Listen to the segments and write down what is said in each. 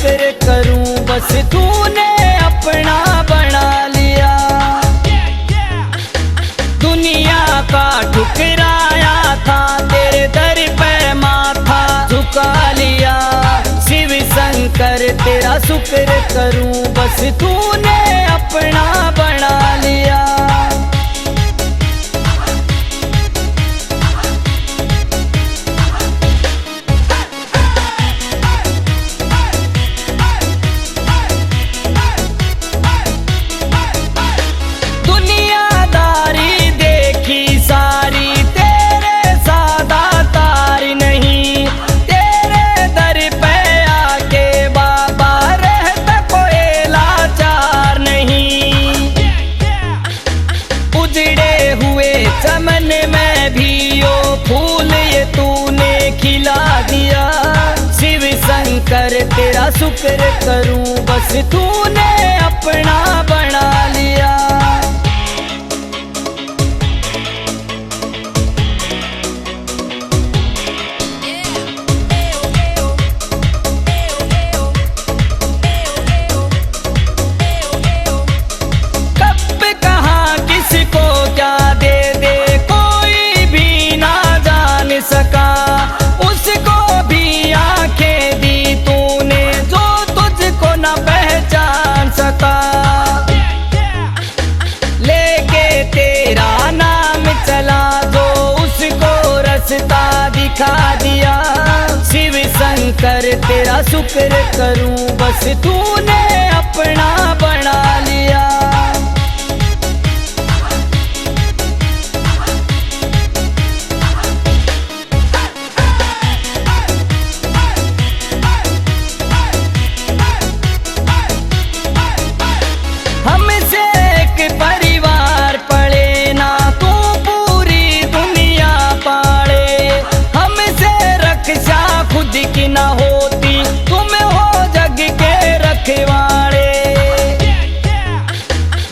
शुक्र करूं, बस तूने अपना बना लिया। दुनिया का ठुकराया था, तेरे दर पे माथा झुका लिया। शिव शंकर तेरा शुक्र करूं, बस तूने अपना बना लिया। चमन में भी यो फूल ये तूने खिला दिया। शिव शंकर तेरा शुक्र करूं, बस तूने अपना बना लिया। कब कहाँ किसको क्या दे दे कोई भी ना जान सका, उसको भी आंखें दी तूने जो तुझको न पहचान सका। लेके तेरा नाम चला जो उसको रास्ता दिखा दिया। शिव शंकर तेरा शुक्र करूं, बस तूने अपना बना लिया। हमसे एक परिवार पड़े ना, तू पूरी दुनिया पाले। हमसे रक्षा खुद की ना होती, तुम हो जग के रखवाले।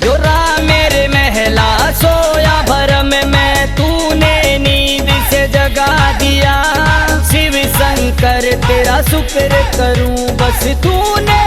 जो मेरे महला सोया भरम में तूने नींद से जगा दिया। शिव शंकर तेरा शुक्र करूं, बस तूने